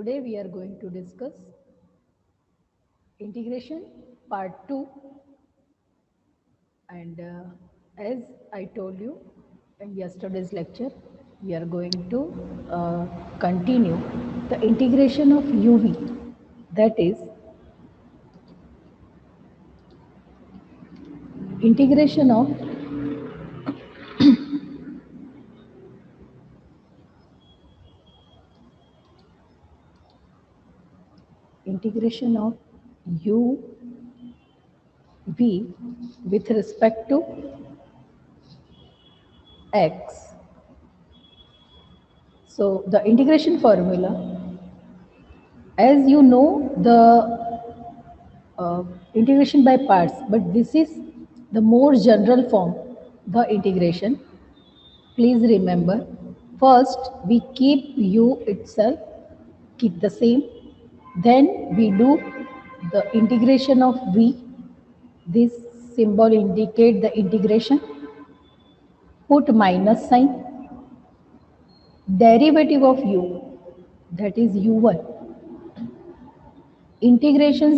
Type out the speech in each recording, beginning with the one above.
today we are going to discuss integration part 2, and as I told you in yesterday's lecture, we are going to continue the integration of UV, that is integration of integration of UV with respect to x. So the integration formula, as you know, the integration by parts, but this is the more general form, the integration. Please remember, first we keep u itself, keep the same, then we do the integration of v. This symbol indicate the integration, put minus sign, derivative of u, that is u1, integration,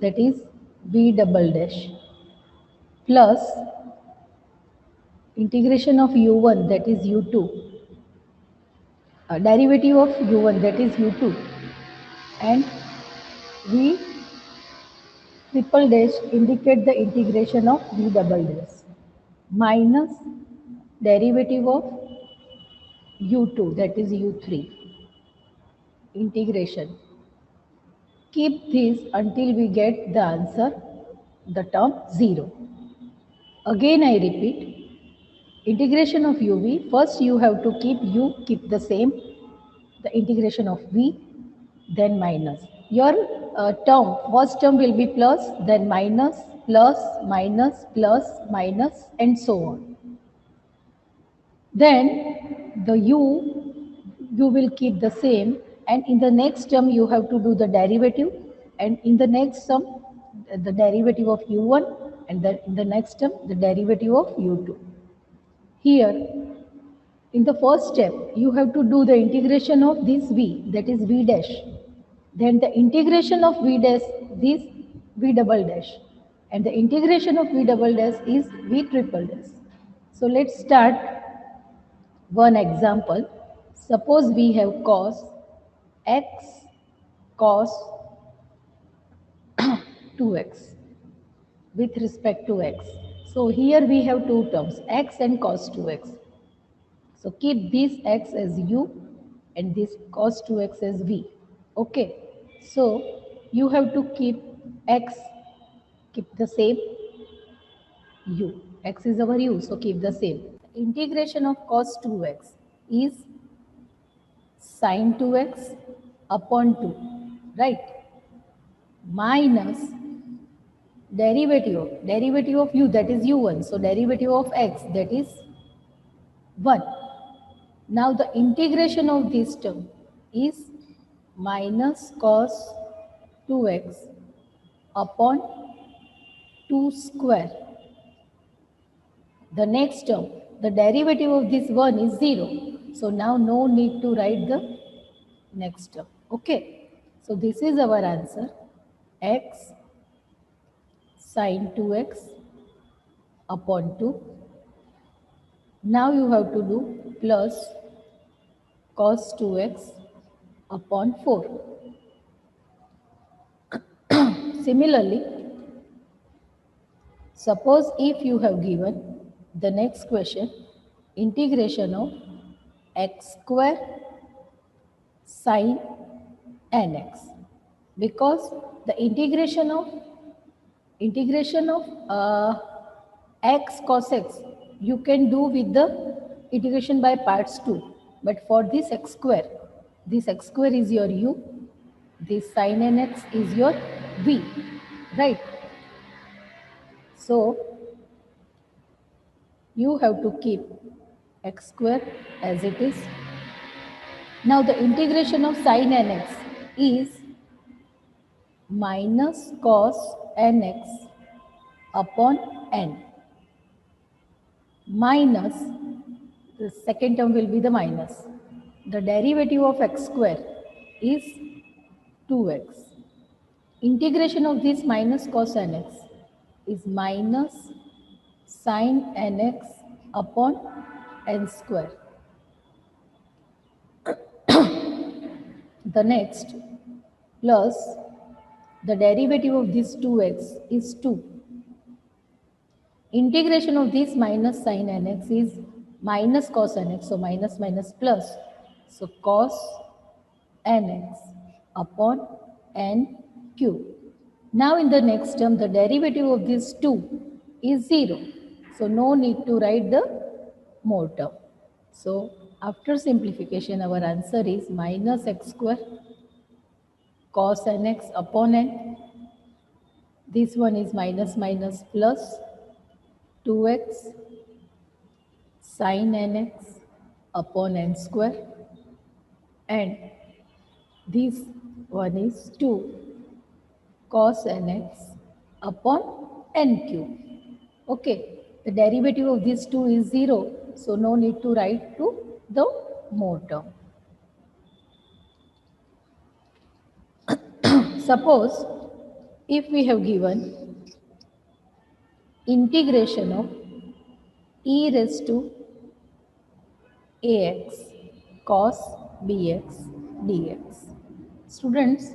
that is v double dash, plus integration of u1, that is u2, derivative of u1, that is u2, and v triple dash indicate the integration of v double dash, minus derivative of u2, that is u3, integration. Keep this until we get the answer, the term 0. Again I repeat, integration of uv, first you have to keep u, keep the same, the integration of v, then minus. Your term, first term will be plus, then minus, plus, minus, plus, minus, and so on. Then the you will keep the same, and in the next term you have to do the derivative, and in the next term the derivative of u1, and then in the next term the derivative of u2. Here in the first step you have to do the integration of this v, that is v dash, then the integration of v dash, this v double dash, and the integration of v double dash is v triple dash. So let's start one example. Suppose we have cos x cos 2x with respect to x. So here we have two terms, x and cos 2x. So keep this x as u and this cos 2x as v. Okay. So you have to keep x, keep the same, u. X is our u, so keep the same. Integration of cos 2x is sin 2x upon 2, right? Minus derivative of u, that is u1. So derivative of x, that is 1. Now the integration of this term is minus cos 2x upon 2 square. The next term, the derivative of this 1 is 0. So now no need to write the next term. Okay. So this is our answer, x sin 2x upon 2. Now you have to do plus cos 2x upon 4. Similarly, suppose if you have given the next question, integration of x square sin nx, because the integration of x cos x you can do with the integration by parts too, but for this x square is your u, this sin nx is your v, right? So you have to keep x square as it is. Now the integration of sin nx is minus cos nx upon n, minus, the second term will be the minus, the derivative of x square is 2x. Integration of this minus cos nx is minus sin nx upon n square. The next plus the derivative of this 2x is 2. Integration of this minus sin nx is minus cos nx, so minus minus plus. So cos nx upon n cube. Now in the next term, the derivative of this 2 is 0. So no need to write the more term. So after simplification, our answer is minus x square cos nx upon n. This one is minus minus plus 2x sin nx upon n square, and this one is 2 cos nx upon n cube. Okay, the derivative of this 2 is 0, so no need to write to the more term. Suppose if we have given integration of e raised to ax cos bx dx. Students,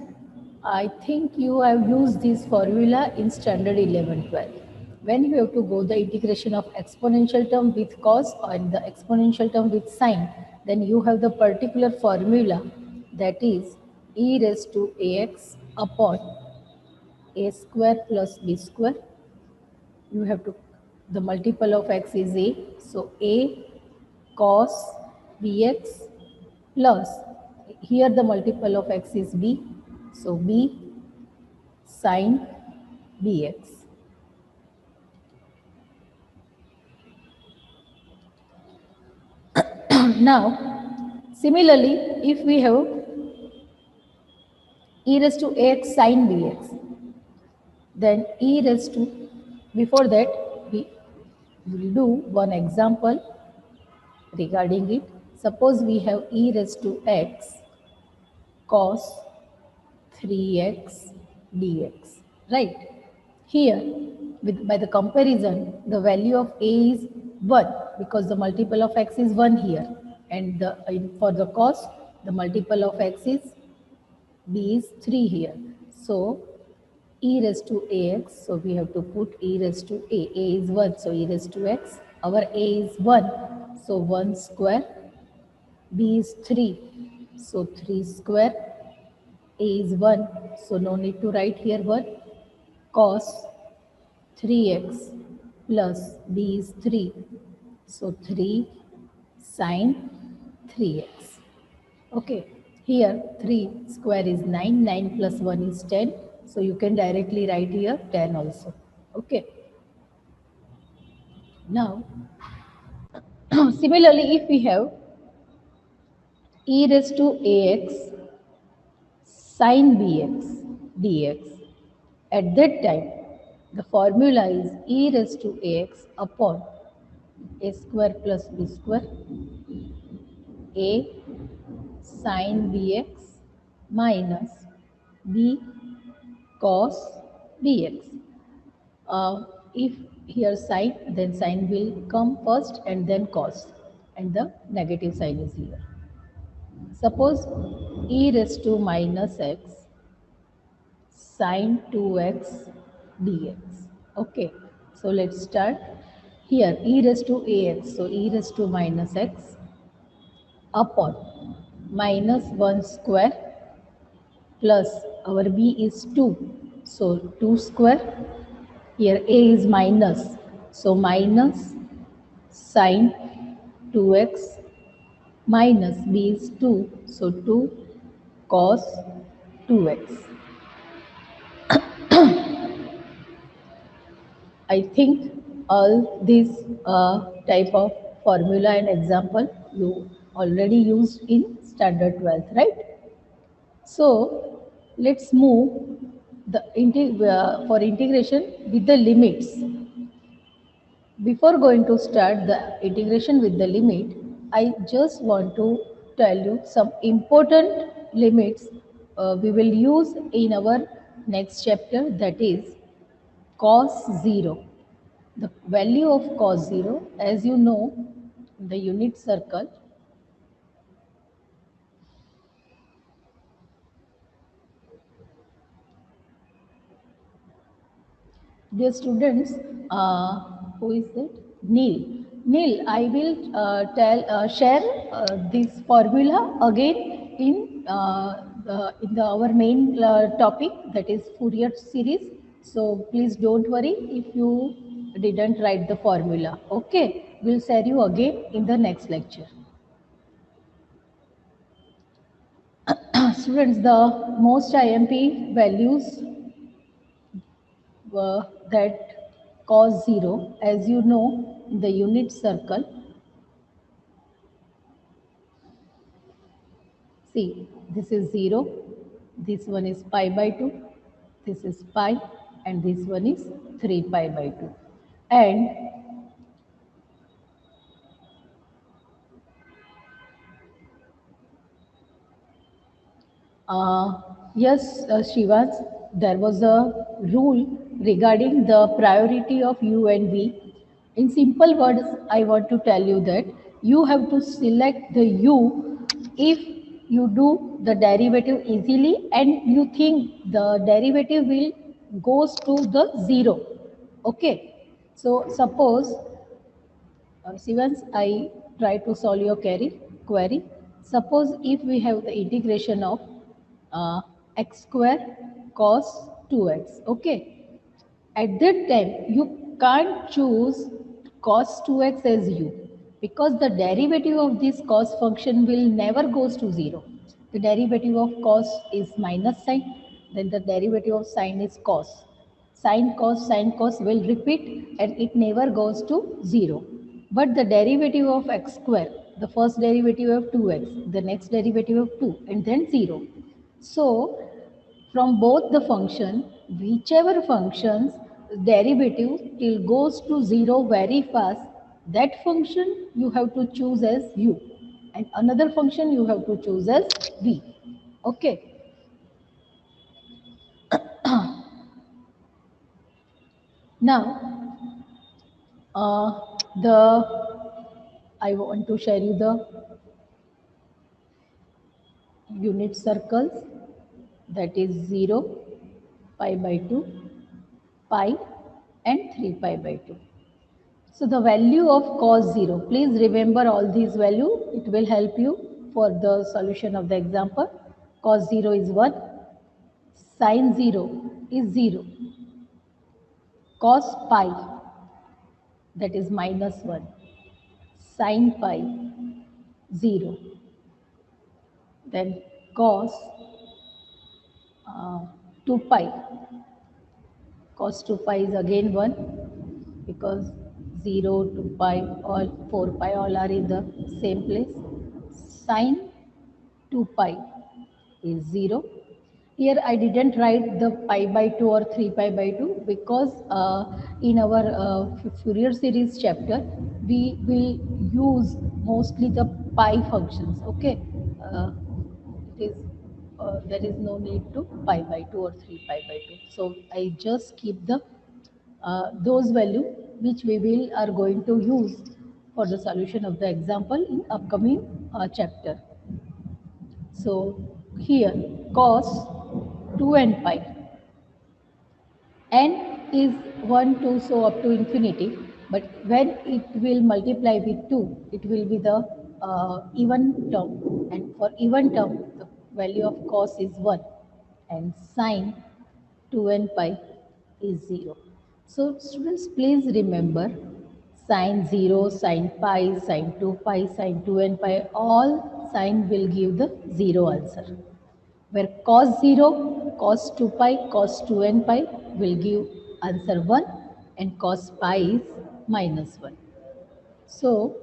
I think you have used this formula in standard 11-12. When you have to go the integration of exponential term with cos and the exponential term with sine, then you have the particular formula, that is e raised to ax upon a square plus b square. You have to, the multiple of x is a, so a cos bx plus, here the multiple of x is b, so b sin bx. Now, similarly, if we have e raised to ax sin bx, then e raised to, before that we will do one example regarding it. Suppose we have e raised to x cos 3x dx, right? Here, by the comparison, the value of a is 1 because the multiple of x is 1 here, and for the cos, the multiple of x is b is 3 here. So e raised to ax, so we have to put e raised to a is 1, so e raised to x, our a is 1, so 1 square, b is 3, so 3 square, a is 1, so no need to write here 1, cos 3x plus b is 3, so 3 sin 3x. Okay, here 3 square is 9, 9 plus 1 is 10, so you can directly write here 10 also. Okay. Now, similarly, if we have e raised to ax sin bx dx, at that time the formula is e raised to ax upon a square plus b square, a sin bx minus b cos bx. If here sin, then sin will come first and then cos, and the negative sign is here. Suppose e raised to minus x sin 2x dx. Okay, so let's start. Here e raised to ax, so e raised to minus x upon minus 1 square plus our b is 2, so 2 square, here a is minus, so minus sin 2x minus b is 2, so 2 cos 2x. I think all these type of formula and example you already used in standard 12th, right? So let's move the for integration with the limits. Before going to start the integration with the limit, I just want to tell you some important limits we will use in our next chapter, that is cos 0. The value of cos 0, as you know, the unit circle, dear students, who is it? Neil. Neil, I will share this formula again in our main topic, that is Fourier series. So please don't worry if you didn't write the formula. Okay, we'll share you again in the next lecture. Students, the most IMP values that cos 0, as you know, in the unit circle, see, this is 0, this one is pi by 2, this is pi, and this one is 3 pi by 2. And yes, Shivas, there was a rule regarding the priority of u and v. In simple words, I want to tell you that you have to select the u if you do the derivative easily and you think the derivative will goes to the 0. Okay. So suppose Sivans, I try to solve your query. Suppose if we have the integration of x square cos 2x, okay. At that time, you can't choose cos 2x as u, because the derivative of this cos function will never goes to 0. The derivative of cos is minus sign, then the derivative of sine is cos. Sine cos will repeat and it never goes to 0. But the derivative of x square, the first derivative of 2x, the next derivative of 2, and then 0. So, from both the function, whichever functions derivative till goes to 0 very fast, that function you have to choose as u, and another function you have to choose as v. Okay. Now, the I want to share you the unit circles, that is 0, pi by 2, pi, and 3 pi by 2. So the value of cos 0, please remember all these values, it will help you for the solution of the example. Cos 0 is 1, sin 0 is 0, cos pi, that is minus 1, sin pi 0, then cos 2 pi, cos 2 pi is again 1, because 0 to pi, all 4 pi all are in the same place. Sin 2 pi is 0. Here I didn't write the pi by 2 or 3 pi by 2, because in our Fourier series chapter we will use mostly the pi functions. Okay, it is there is no need to pi by 2 or 3 pi by 2. So I just keep the those value which we will are going to use for the solution of the example in upcoming chapter. So here cos 2 and pi, n is 1, 2, so up to infinity, but when it will multiply with 2, it will be the even term, and for even term the value of cos is 1 and sine 2 and pi is 0. So students, please remember, sine 0, sine pi, sine 2 pi, sine 2 and pi, all sine will give the 0 answer, where cos 0, cos 2 pi, cos 2 and pi will give answer 1, and cos pi is minus 1. So,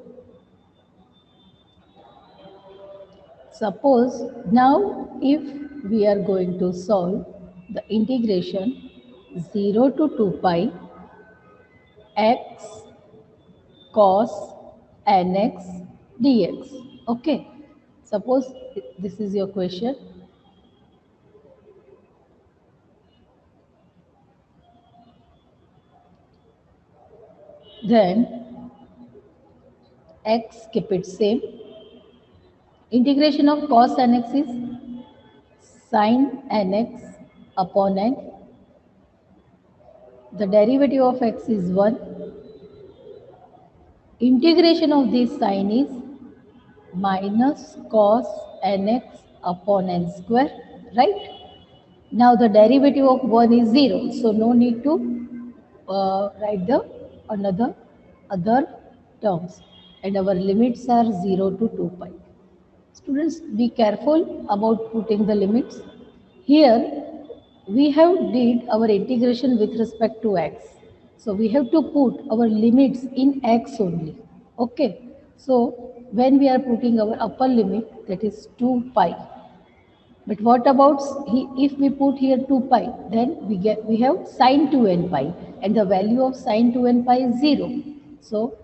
suppose now if we are going to solve the integration 0 to 2 pi x cos nx dx. Okay, suppose this is your question. Then x, keep it same. Integration of cos nx is sin nx upon n. The derivative of x is 1. Integration of this sin is minus cos nx upon n square, right? Now the derivative of 1 is 0, so no need to write the other terms, and our limits are 0 to 2 pi. Students, be careful about putting the limits. Here we have did our integration with respect to x. So we have to put our limits in x only. Okay. So when we are putting our upper limit, that is 2 pi. But what about if we put here 2 pi, then we have sine 2n pi, and the value of sine 2n pi is 0. So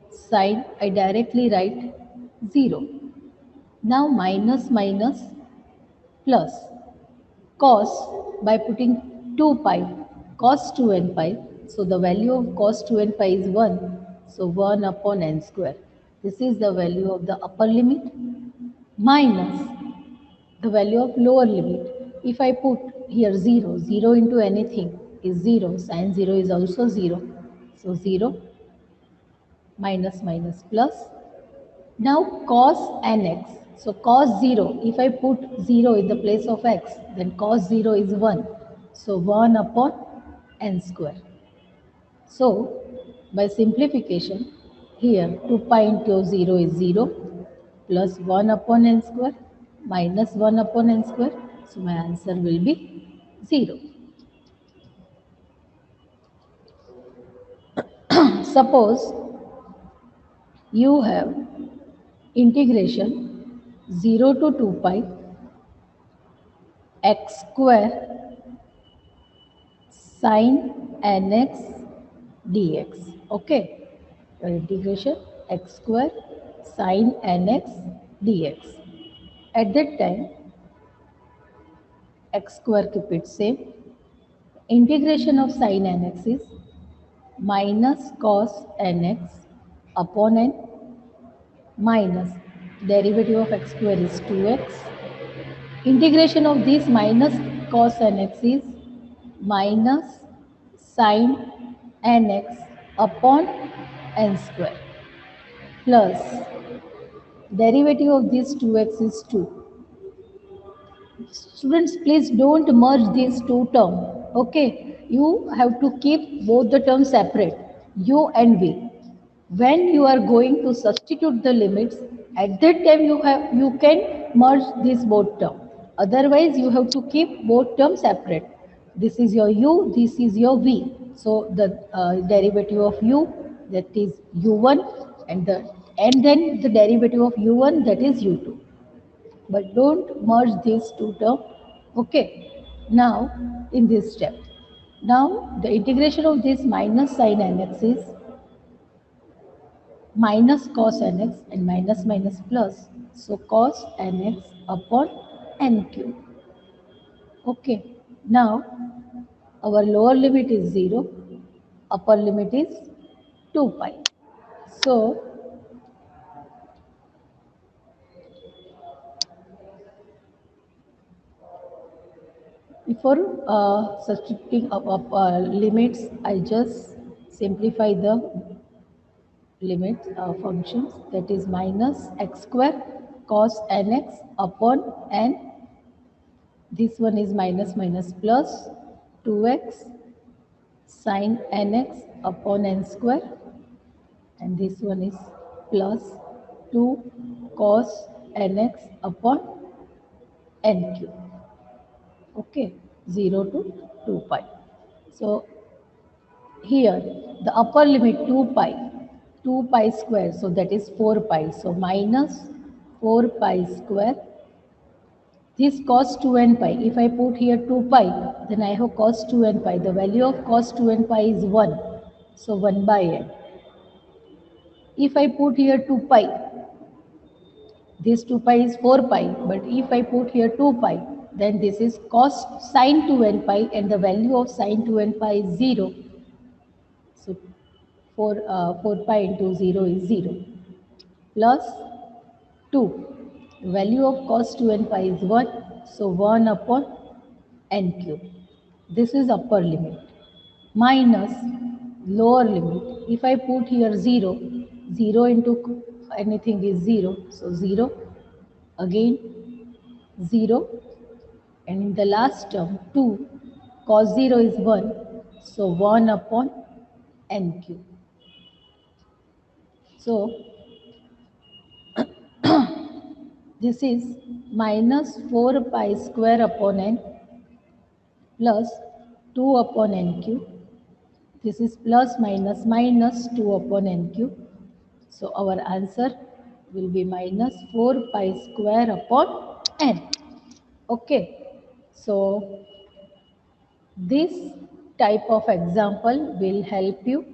sine, I directly write 0. Now minus minus plus cos, by putting 2 pi, cos 2n pi. So the value of cos 2n pi is 1. So 1 upon n square. This is the value of the upper limit minus the value of lower limit. If I put here 0, 0 into anything is 0, sine 0 is also 0. So 0 minus minus plus. Now cos nx. So cos 0, if I put 0 in the place of x, then cos 0 is 1. So 1 upon n square. So by simplification, here 2 pi into 0 is 0 plus 1 upon n square minus 1 upon n square. So my answer will be 0. Suppose you have integration 0 to 2 pi x square sin nx dx. Okay, your integration x square sin nx dx. At that time, x square keep it same. Integration of sin nx is minus cos nx upon n minus derivative of x square is 2x. Integration of this minus cos nx is minus sin nx upon n square plus derivative of this 2x is 2. Students, please don't merge these two terms. Okay, you have to keep both the terms separate, u and v. When you are going to substitute the limits, at that time you can merge these both terms. Otherwise, you have to keep both terms separate. This is your u, this is your v. So the derivative of u, that is u1, and then the derivative of u1, that is u2. But don't merge these two terms. Okay. Now in this step, now the integration of this minus sin nx is minus cos nx and minus minus plus. So cos nx upon n cube. Okay. Now our lower limit is 0, upper limit is 2 pi. So before substituting limits, I just simplify the limit functions, that is minus x square cos nx upon n. This one is minus minus plus 2x sin nx upon n square, and this one is plus 2 cos nx upon n cube. Okay, 0 to 2 pi. So here the upper limit 2 pi square, so that is 4 pi. So minus 4 pi square. This cos 2n pi, if I put here 2 pi, then I have cos 2n pi. The value of cos 2n pi is 1. So 1 by n. If I put here 2 pi, this 2 pi is 4 pi. But if I put here 2 pi, then this is cos sin 2n pi, and the value of sin 2n pi is 0. So 4 pi into 0 is 0, plus 2. Value of cos 2n pi is 1, so 1 upon n cube. This is upper limit. Minus lower limit. If I put here 0, 0 into anything is 0, so 0, again 0, and in the last term 2, cos 0 is 1, so 1 upon n cube. So this is minus 4 pi square upon n plus 2 upon n cube. This is plus minus minus 2 upon n cube. So our answer will be minus 4 pi square upon n. Okay. So this type of example will help you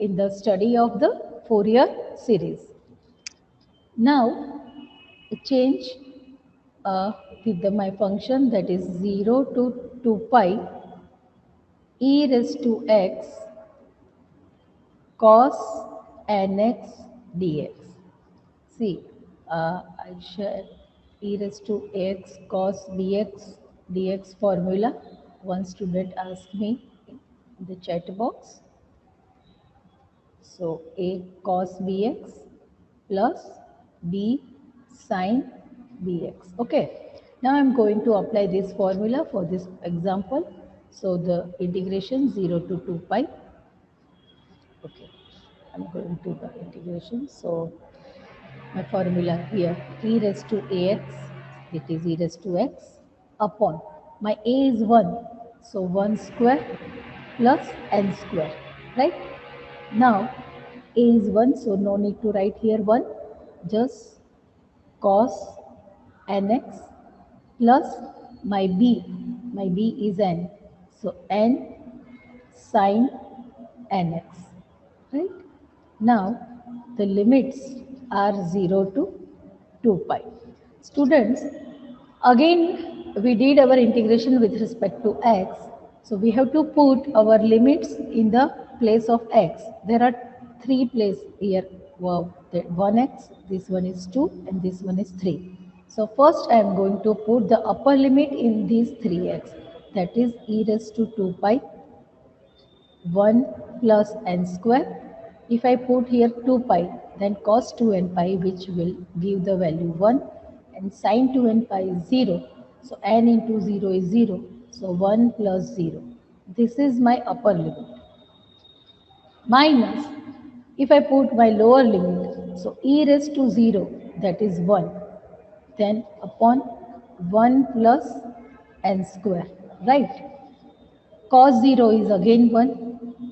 in the study of the Fourier series. Now change with my function, that is 0 to 2 pi e raised to x cos nx dx. See, I share e raised to x cos dx formula. One student asked me in the chat box. So a cos bx plus b sin bx. Okay. Now I am going to apply this formula for this example. So the integration 0 to 2 pi. Okay. I am going to the integration. So my formula here, e raised to ax, it is e raised to x upon, my a is 1, so 1 square plus n square, right? Now a is 1, so no need to write here 1, just cos nx plus my b is n, so n sin nx, right? Now the limits are 0 to 2 pi. Students, again we did our integration with respect to x, so we have to put our limits in the place of x. There are 3 places here. Wow, 1x, this one is 2, and this one is 3. So first I am going to put the upper limit in these 3x, that is e raised to 2 pi 1 plus n square. If I put here 2 pi, then cos 2n pi, which will give the value 1, and sin 2n pi is 0. So n into 0 is 0. So 1 plus 0. This is my upper limit. Minus, if I put my lower limit, so e raised to 0, that is 1. Then upon 1 plus n square, right? Cos 0 is again 1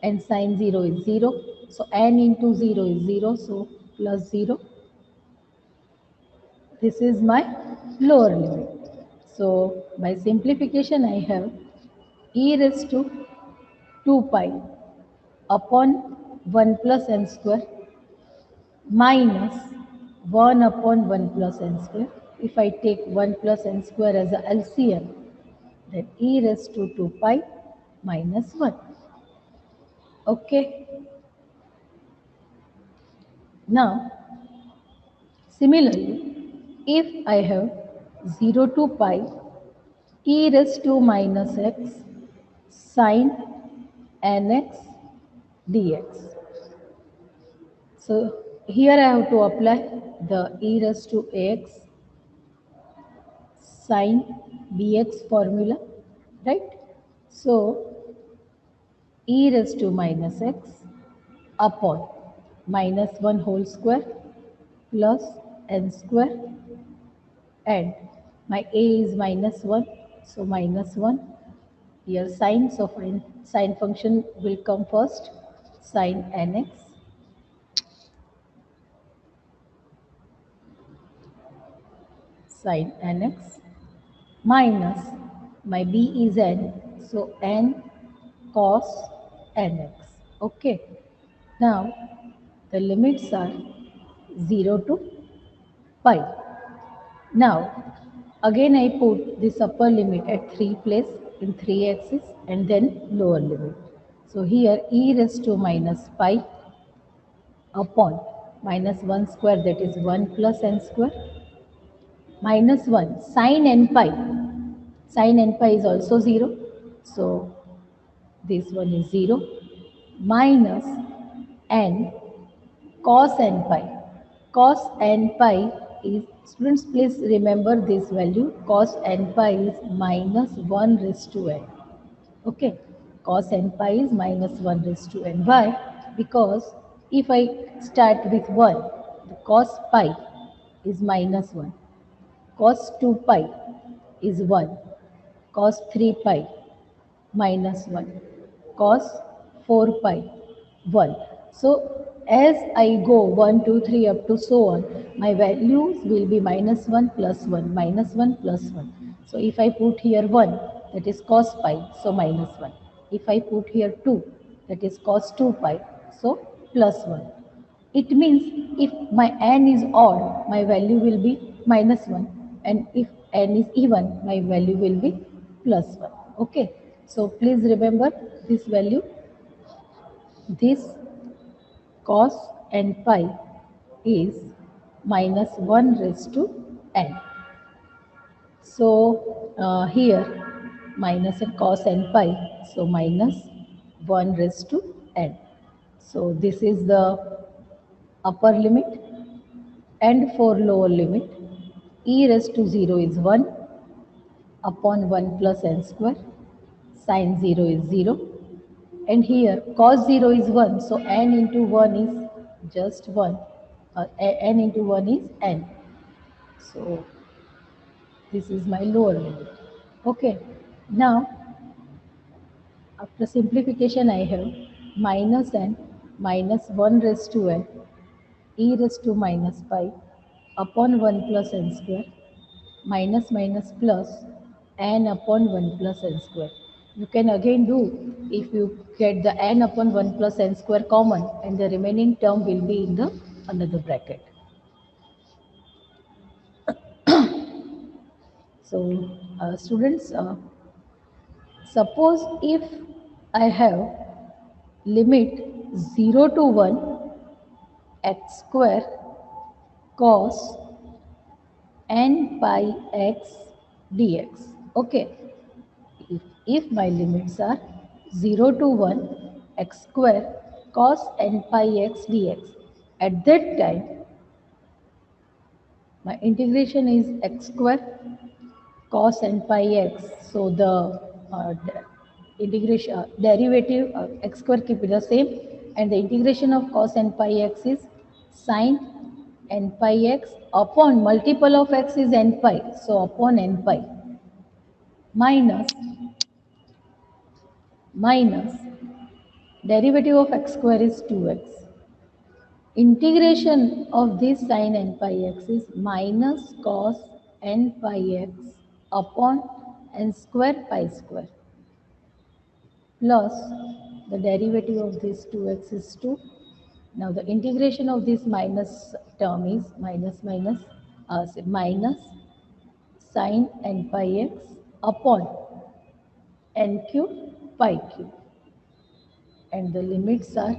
and sin 0 is 0. So n into 0 is 0, so plus 0. This is my lower limit. So by simplification I have e raised to 2 pi upon 1 plus n square minus 1 upon 1 plus n square. If I take 1 plus n square as a LCM, then e raised to 2 pi minus 1. Okay. Now, similarly, if I have 0 to pi e raised to minus x sin nx dx. So here I have to apply the e raised to ax sin bx formula, right? So e raised to minus x upon minus 1 whole square plus n square, and my a is minus 1, so minus 1. Here sin, so sin function will come first, sin nx sin nx minus my b is n, so n cos nx. Okay. Now the limits are 0 to pi. Now again I put this upper limit at 3 places in 3 axes and then lower limit. So here e raised to minus pi upon minus 1 square, that is 1 plus n square, minus 1 sin n pi. Sin n pi is also 0. So this one is 0, minus n cos n pi. Cos n pi is, students please remember this value, cos n pi is minus 1 raised to n. Okay, cos n pi is minus 1 raised to n. Why? Because if I start with 1, the cos pi is minus 1, cos 2 pi is 1, cos 3 pi minus 1, cos 4 pi 1. So as I go 1, 2, 3 up to so on, my values will be minus 1 plus 1, minus 1 plus 1. So if I put here 1, that is cos pi, so minus 1. If I put here 2, that is cos 2 pi, so plus 1. It means if my n is odd, my value will be minus 1, and if n is even, my value will be plus 1. Okay, so please remember this value. This cos n pi is minus 1 raised to n. So here minus and cos n pi, so minus 1 raised to n. So this is the upper limit. And for lower limit, e raised to 0 is 1 upon 1 plus n square, sin 0 is 0, and here cos 0 is 1, so n into 1 is just 1, n into 1 is n. So this is my lower limit. Okay, now after simplification I have minus n minus 1 raised to n e raised to minus pi upon 1 plus n square minus minus plus n upon 1 plus n square. You can again do, if you get the n upon 1 plus n square common, and the remaining term will be in the another bracket. So students, suppose if I have limit 0 to 1 x square cos n pi x dx. Okay, if my limits are 0 to 1 x square cos n pi x dx, at that time my integration is x square cos n pi x. So the integration derivative x square keep it the same, and the integration of cos n pi x is sin n pi x upon multiple of x is n pi, so upon n pi minus derivative of x square is 2x. Integration of this sin n pi x is minus cos n pi x upon n square pi square plus the derivative of this 2x is 2. Now the integration of this minus term is minus sin n pi x upon n cube pi cube, and the limits are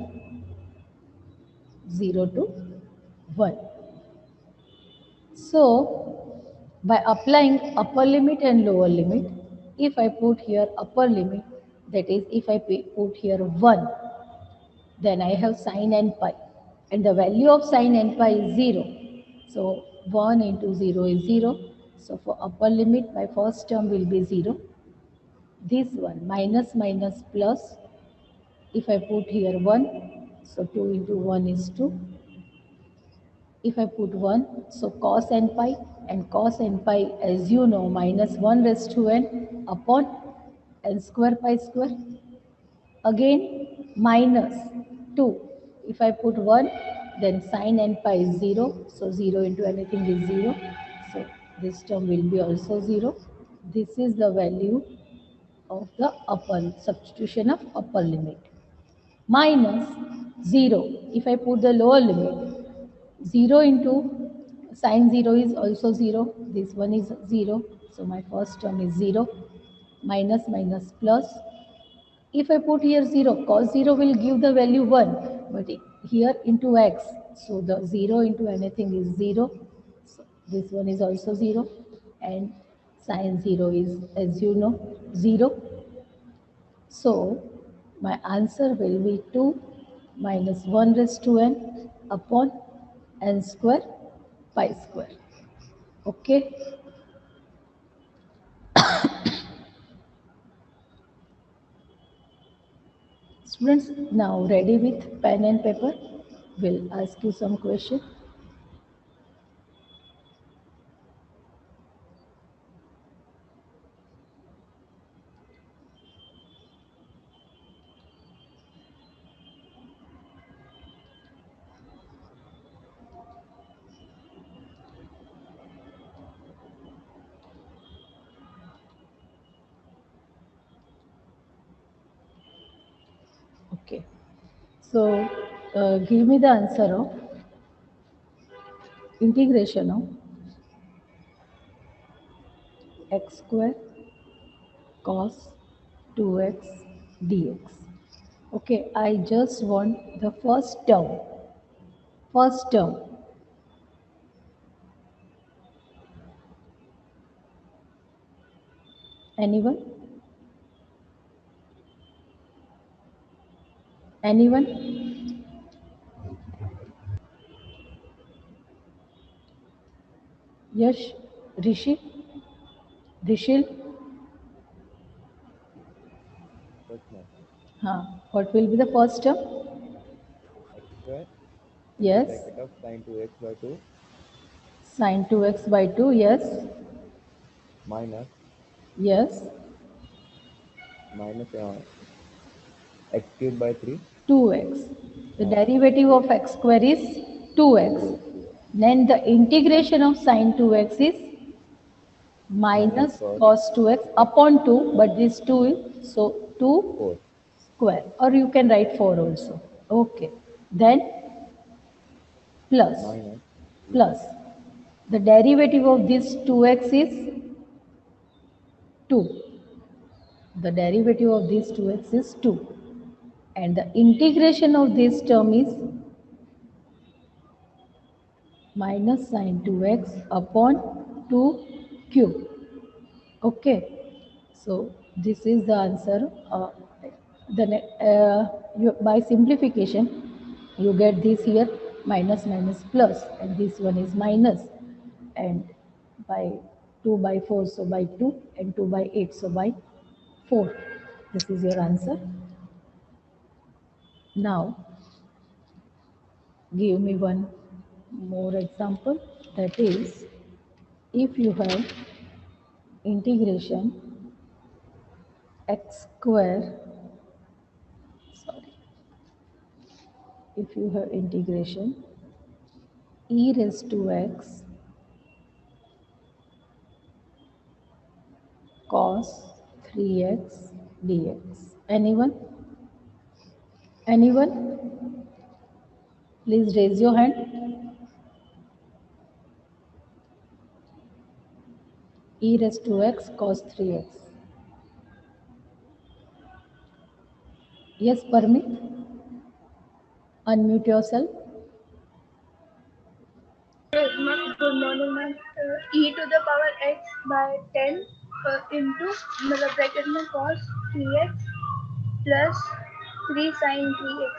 0 to 1. So by applying upper limit and lower limit, if I put here upper limit, that is if I put here 1, then I have sin n pi, and the value of sin n pi is 0. So 1 into 0 is 0. So for upper limit, my first term will be 0. This one minus plus, if I put here 1, so 2 into 1 is 2. If I put 1, so cos n pi, and cos n pi, as you know, minus 1 raised to n upon n square pi square. Again minus 2. If I put 1, then sin n pi is 0, so 0 into anything is 0. So this term will be also 0. This is the value of the upper substitution of upper limit. Minus 0. If I put the lower limit, 0 into sin 0 is also 0. This one is 0. So my first term is 0. Minus plus If I put here 0, cos 0 will give the value 1, but here into x, so the 0 into anything is 0. So this one is also 0, and sin 0 is, as you know, 0. So my answer will be 2 minus 1 raised to n upon n square pi square. Okay. Students, now ready with pen and paper? We'll ask you some question. Okay. So give me the answer of integration of x square cos 2x dx. Okay, I just want the first term. First term. Anyone? Anyone? Yash? Rishi? Rishil? Yes, ma'am. What will be the first term? X square Yes. bracket of sin 2x by 2 Sin 2x by 2. Yes. minus Yes. minus x cube by 3 2x. The uh, derivative of x square is 2x. 2x Then the integration of sin 2x is minus minus cos cos 2x upon 2, but this 2 is, so 2 4 square, or you can write 4 also. Okay. Then plus, minus plus. The derivative of this 2x is 2. The derivative of this 2x is 2. And the integration of this term is minus sin 2x upon 2 cube. Okay, so this is the answer. By simplification, you get this here minus minus plus, and this one is minus, and by 2 by 4, so by 2, and 2 by 8, so by 4. This is your answer. Now give me one more example, that is, if you have integration x square, sorry, if you have integration e raised to x cos 3x dx. Anyone? Anyone? Please raise your hand. E raised to x cos 3x. Yes, Parmit? Unmute yourself. Good morning, ma'am. E to the power x by 10 into मतलब bracket में cos 3x plus 3 sin 3x.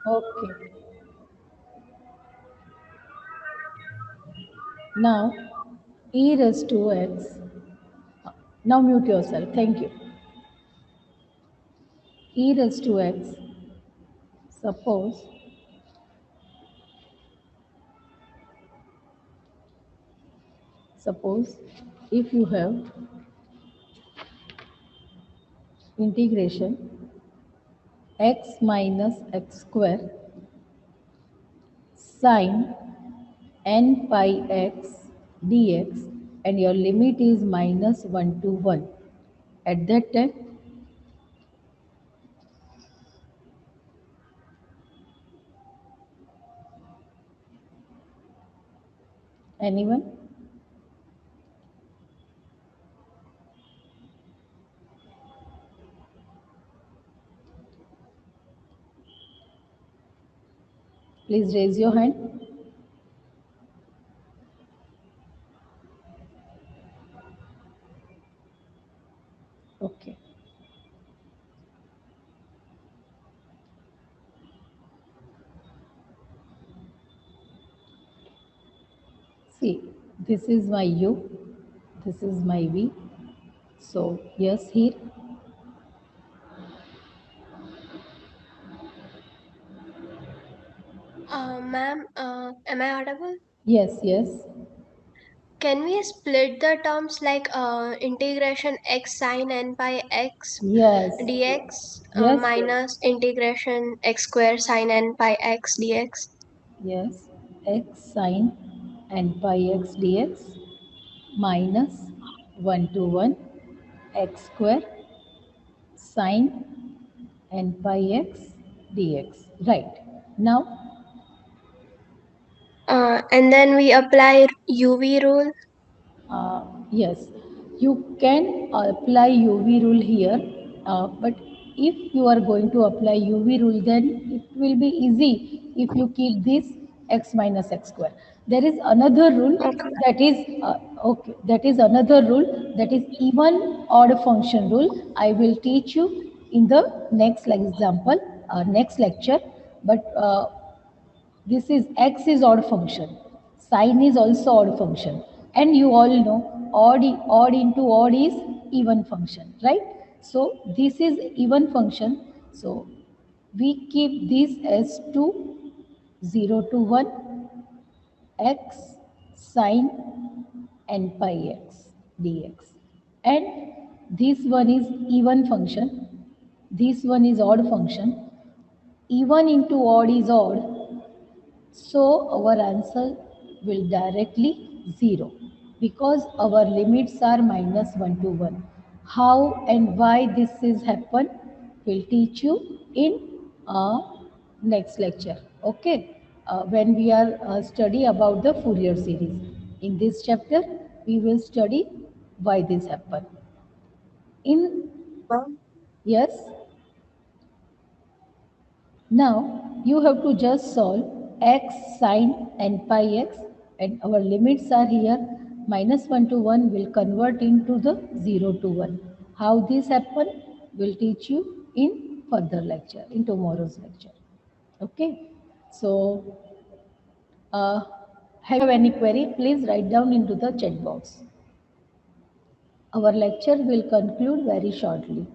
Okay. Now, e raised to x. Now mute yourself. Thank you. E raised to x. Suppose if you have integration x minus x square sine n pi x dx, and your limit is minus 1 to 1. At that time, anyone? Please raise your hand. Okay. See, this is my U, this is my V. So, yes, here. Ma'am, am I audible? Yes, yes. Can we split the terms like integration x sine n by x Yes. dx Yes. minus integration x square sine n by x dx? Yes. X sine n pi x dx minus 1 to 1 x square sine n pi x dx. Right. Now, And then we apply UV rule. yes, you can apply UV rule here, but if you are going to apply UV rule, then it will be easy if you keep this x minus x square. There is another rule Okay. that is okay. That is another rule that is even odd function rule. I will teach you in the next example, next lecture. But this is x is odd function, sine is also odd function, and you all know odd into odd is even function, right? So this is even function, so we keep this as 2 0 to 1 x sine n pi x dx, and this one is even function, this one is odd function, even into odd is odd. So our answer will directly 0 because our limits are minus 1 to 1. How and why this is happen will teach you in next lecture. Okay, when we are study about the Fourier series. In this chapter, we will study why this happen. In yes. Now you have to just solve x sine n pi x, and our limits are here. Minus 1 to 1 will convert into the 0 to 1. How this happen will teach you in further lecture, in tomorrow's lecture. Okay. So have you any query? Please write down into the chat box. Our lecture will conclude very shortly.